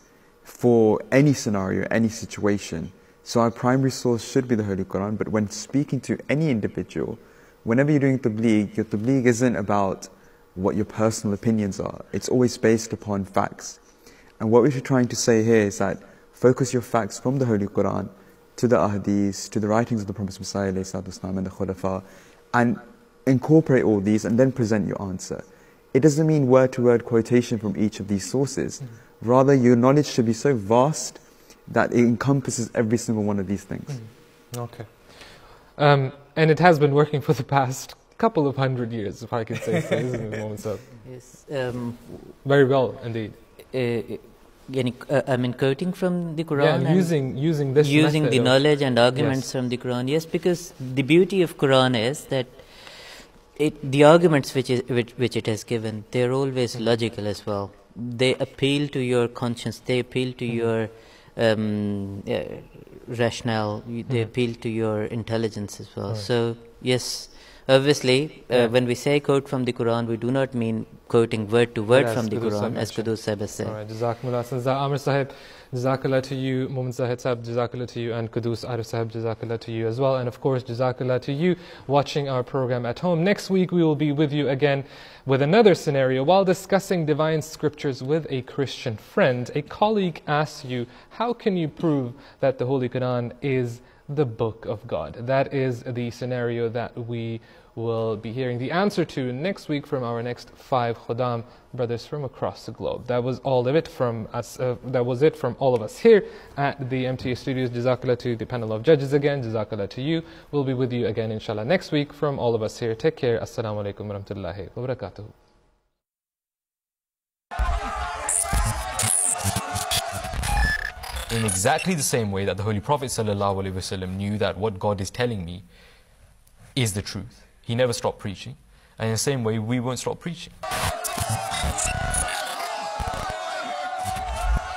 for any scenario, any situation. So our primary source should be the Holy Quran. But when speaking to any individual, whenever you're doing tabligh, your tabligh isn't about what your personal opinions are. It's always based upon facts. And what we're trying to say here is that focus your facts from the Holy Quran to the ahadith, to the writings of the Prophet Muhammad and the Khulafa, and incorporate all these and then present your answer. It doesn't mean word-to-word quotation from each of these sources. Rather, your knowledge should be so vast that it encompasses every single one of these things. Okay. And it has been working for the past couple of 100 years, if I can say so, isn't it, Mohammed Sahib? Yes. Very well, indeed. I mean, quoting from the Quran, and using this using method the knowledge and arguments yes. from the Quran. Yes, because the beauty of Quran is that the arguments which it has given, they're always logical as well. They appeal to your conscience. They appeal to your rationale. They appeal to your intelligence as well. So yes. Obviously, when we say quote from the Quran, we do not mean quoting word to word from the Quran, as Khuddamul Sahib has said. All right, Jazakumullah. Sanza Amir Sahib, Jazakallah to you. Mohammed Zahid Sahib, Jazakallah to you. And Khuddamul Arif Sahib, Jazakallah to you as well. And of course, Jazakallah to you watching our program at home. Next week, we will be with you again with another scenario. While discussing divine scriptures with a Christian friend, a colleague asks you, how can you prove that the Holy Quran is the book of God? That is the scenario that we will be hearing the answer to next week from our next 5 Khuddam brothers from across the globe. That was all of it from us. That was it from all of us here at the MTA studios. Jazakallah to the panel of judges again. Jazakallah to you. We'll be with you again, inshallah, next week from all of us here. Take care. Assalamu alaikum wa rahmatullahi wa barakatuh. In exactly the same way that the Holy Prophet ﷺ knew that what God is telling me is the truth. He never stopped preaching. And in the same way, we won't stop preaching.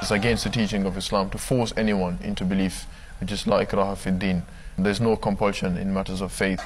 It's against the teaching of Islam to force anyone into belief, which is la ikraha fi din. There's no compulsion in matters of faith.